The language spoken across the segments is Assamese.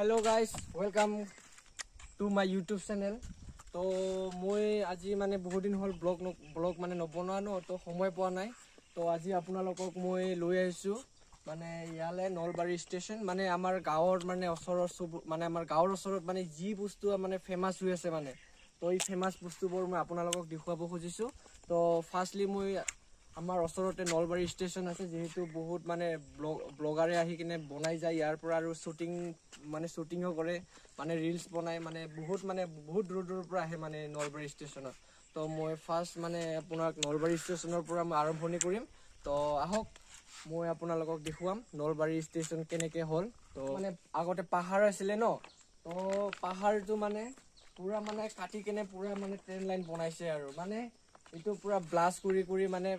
Hello guys, welcome to my YouTube channel. তো মই আজি মানে বহুত দিন হল ব্লগ মানে নবনোৱা ন তো সময় পোৱা নাই তো আজি আপোনালোকক মই লৈ আহিছো মানে ইয়ালে নলবাৰী ষ্টেচন মানে আমাৰ গাঁৱৰ মানে ওচৰত মানে যি বস্তু মানে ফেমাস হৈ আছে মানে তো এই ফেমাস বস্তুবোৰ মই আপোনালোকক দেখুৱাব খুজিছো তো ফাৰ্স্টলি মই আমাৰ ওচৰতে নলবাৰী ষ্টেচন আছে যেহেতু বহুত মানে ব্লগাৰে আহি কিনে বনাই যায় ইয়াৰ পৰা আৰু শ্বুটিংও কৰে মানে ৰিলস বনাই মানে বহুত দূৰৰ পৰা আহে মানে নলবাৰী ষ্টেচনত তো মই ফাৰ্স্ট মানে আপোনাক নলবাৰী ষ্টেচনৰ পৰা মই আৰম্ভণি কৰিম তো আহক মই আপোনালোকক দেখুৱাম নলবাৰী ষ্টেচন কেনেকৈ হ'ল তো মানে আগতে পাহাৰ আছিলে ন তো পাহাৰটো মানে পুৰা মানে কাটি কেনে পুৰা মানে ট্ৰেইন লাইন বনাইছে আৰু মানে এইটো পুৰা ব্লাষ্ট কৰি মানে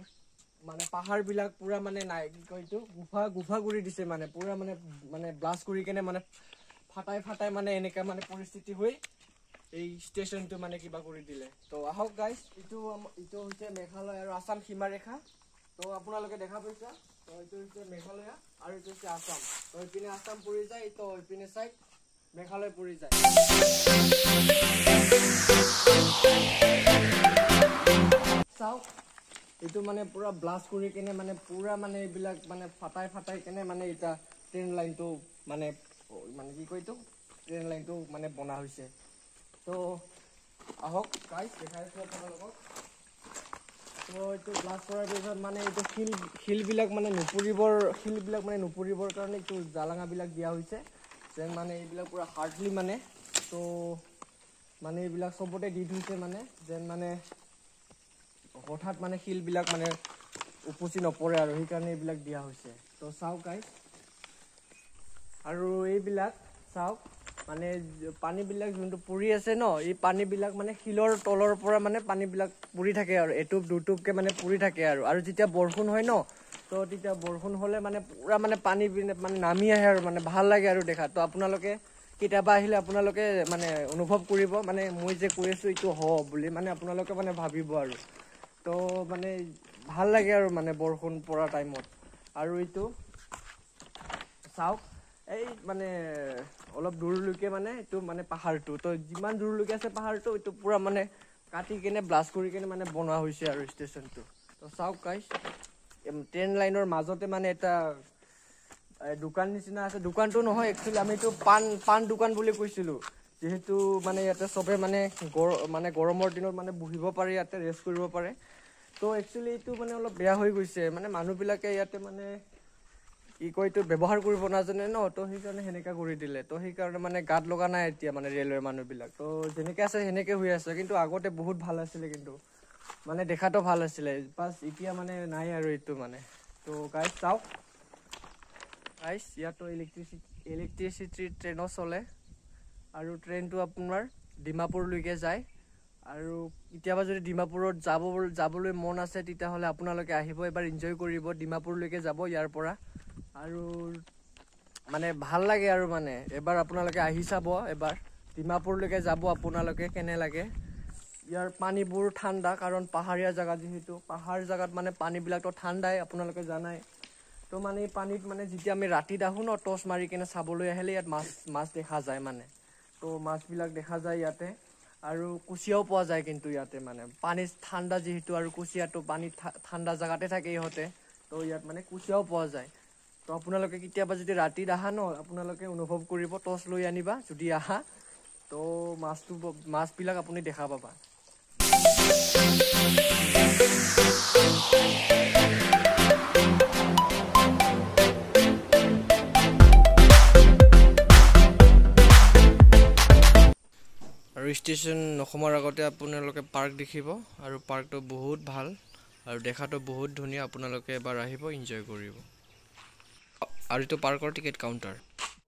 পাহাৰ বিলাক পুৰা মানে নাই কি কয় এইটো গুফা কৰি দিছে মানে পুৰা মানে ব্লাষ্ট কৰি কেনে মানে ফাটাই মানে এনেকা মানে পৰিস্থিতি হৈ এই ষ্টেচনটো মানে কিবা কৰি দিলে তো আহক গাইজ এইটো হৈছে মেঘালয় আৰু আসাম সীমাৰেখা তো আপোনালোকে দেখা পাইছা তো এইটো হৈছে মেঘালয় আৰু এইটো হৈছে আসাম তো এইপিনে আসাম পৰি যায় তো এইপিনে চাইড মেঘালয় পৰি যায় চাওক এইটো মানে পুৰা ব্লাষ্ট কৰি কেনে মানে পুৰা মানে এইবিলাক মানে ফাটাই কেনে মানে এটা ট্ৰেইন লাইনটো মানে কি কয় এইটো ট্ৰেইন লাইনটো মানে বনা হৈছে তো আহক গাইজ দেখাইছো আপোনালোকক তো এইটো ব্লাষ্ট কৰাৰ পিছত মানে এইটো শিলবিলাক মানে নুপুৰিবৰ কাৰণে এইটো জালাঙাবিলাক দিয়া হৈছে যেন মানে এইবিলাক পুৰা হাৰ্ডলি মানে তো মানে এইবিলাক চবতে দি থৈছে মানে যেন মানে হঠাৎ মানে শিলবিলাক মানে উপচি নপৰে আৰু সেইকাৰণে এইবিলাক দিয়া হৈছে তো চাওক গাইজ আৰু এইবিলাক চাওক মানে পানীবিলাক যোনটো পৰি আছে ন এই পানীবিলাক মানে শিলৰ তলৰ পৰা মানে পানীবিলাক পৰি থাকে আৰু এটুপ দুটুপকে মানে পৰি থাকে আৰু যেতিয়া বৰষুণ হয় ন তো তেতিয়া বৰষুণ হ'লে মানে পুৰা মানে পানী মানে নামি আহে আৰু মানে ভাল লাগে আৰু দেখা তো আপোনালোকে কেতিয়াবা আহিলে আপোনালোকে মানে অনুভৱ কৰিব মানে মই যে কৈ আছো এইটো বুলি মানে আপোনালোকে মানে ভাবিব আৰু তো মানে ভাল লাগে আৰু মানে বৰষুণ পৰা টাইমত আৰু এইটো চাওক এই মানে অলপ দূৰলৈকে মানে এইটো মানে পাহাৰটো তো যিমান দূৰলৈকে আছে পাহাৰটো এইটো পুৰা মানে কাটি কেনে ব্লাষ্ট কৰি কেনে মানে বনোৱা হৈছে আৰু ষ্টেচনটো তো চাওক গাইজ ট্ৰেইন লাইনৰ মাজতে মানে এটা দোকান নিচিনা আছে দোকানটো নহয় একচুৱেলি আমি এইটো পাণ দোকান বুলি কৈছিলোঁ যেহেতু মানে ইয়াতে চবে মানে গৰমৰ দিনত মানে বহিব পাৰে ইয়াতে ৰেষ্ট কৰিব পাৰে তো একচুৱেলি এইটো মানে অলপ বেয়া হৈ গৈছে মানে মানুহবিলাকে ইয়াতে মানে কি কয় এইটো ব্যৱহাৰ কৰিব নাজানে ন তো সেইকাৰণে সেনেকা কৰি দিলে তো সেইকাৰণে মানে গাত লগা নাই এতিয়া মানে ৰেলৱেৰ মানুহবিলাক তো যেনেকৈ আছে সেনেকৈ হৈ আছে কিন্তু আগতে বহুত ভাল আছিলে কিন্তু মানে দেখাতো ভাল আছিলে বাছ এতিয়া মানে নাই আৰু এইটো মানে তো গাইজ চাওক গাইজ ইয়াতো ইলেক্ট্ৰিচিটি ট্ৰেইনো চলে আৰু ট্ৰেইনটো আপোনাৰ ডিমাপুৰলৈকে যায় আৰু কেতিয়াবা যদি ডিমাপুৰত যাবলৈ মন আছে তেতিয়াহ'লে আপোনালোকে আহিব এবাৰ এনজয় কৰিব ডিমাপুৰলৈকে যাব ইয়াৰ পৰা আৰু মানে ভাল লাগে আৰু মানে এবাৰ আপোনালোকে আহি চাব এবাৰ ডিমাপুৰলৈকে যাব আপোনালোকে কেনে লাগে ইয়াৰ পানীবোৰ ঠাণ্ডা কাৰণ পাহাৰীয়া জেগা যিহেতু পাহাৰ জেগাত মানে পানীবিলাকতো ঠাণ্ডাই আপোনালোকে জানাই তো মানে এই পানীত মানে যেতিয়া আমি ৰাতিত আহোঁ ন টৰ্চ মাৰি কেনে চাবলৈ আহিলে ইয়াত মাছ দেখা যায় মানে তো মাছবিলাক দেখা যায় ইয়াতে আৰু কুচিয়াও পোৱা যায় কিন্তু ইয়াতে মানে পানী ঠাণ্ডা যিহেতু আৰু কুচিয়াটো পানী ঠাণ্ডা জেগাতে থাকে ইহঁতে তো ইয়াত মানে কুচিয়াও পোৱা যায় তো আপোনালোকে কেতিয়াবা যদি ৰাতিত আহা ন আপোনালোকে অনুভৱ কৰিব টৰ্চ লৈ আনিবা যদি আহা তো মাছবিলাক আপুনি দেখা পাবা আৰু ষ্টেচন নসমাৰ আগতে আপোনালোকে পাৰ্ক দেখিব আৰু পাৰ্কটো বহুত ভাল আৰু দেখাটো বহুত ধুনীয়া আপোনালোকে এবাৰ আহিব এনজয় কৰিব আৰু এইটো পাৰ্কৰ টিকেট কাউণ্টাৰ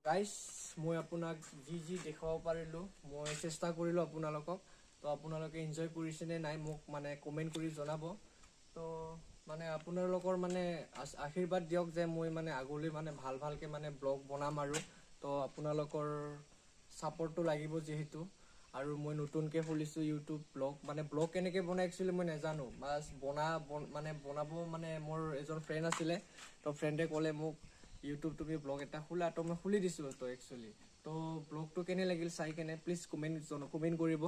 গাইজ মই আপোনাক যি দেখাব পাৰিলোঁ মই চেষ্টা কৰিলোঁ আপোনালোকক তো আপোনালোকে এনজয় কৰিছেনে নাই মোক মানে কমেণ্ট কৰি জনাব তো মানে আপোনালোকৰ মানে আশীৰ্বাদ দিয়ক যে মই মানে আগলৈ মানে ভালকৈ মানে ব্লগ বনাম আৰু তো আপোনালোকৰ ছাপৰ্টটো লাগিব যিহেতু আৰু মই নতুনকৈ খুলিছোঁ ইউটিউব ব্লগ কেনেকৈ বনাই একচুৱেলি মই নাজানো বাছ বনাব মানে মোৰ এজন ফ্ৰেণ্ড আছিলে তো ফ্ৰেণ্ডে ক'লে মোক ইউটিউব তুমি ব্লগ এটা খোলা তো মই খুলি দিছোঁ তো একচুৱেলি তো ব্লগটো কেনে লাগিল চাই কেনে প্লিজ কমেন্ট কৰিব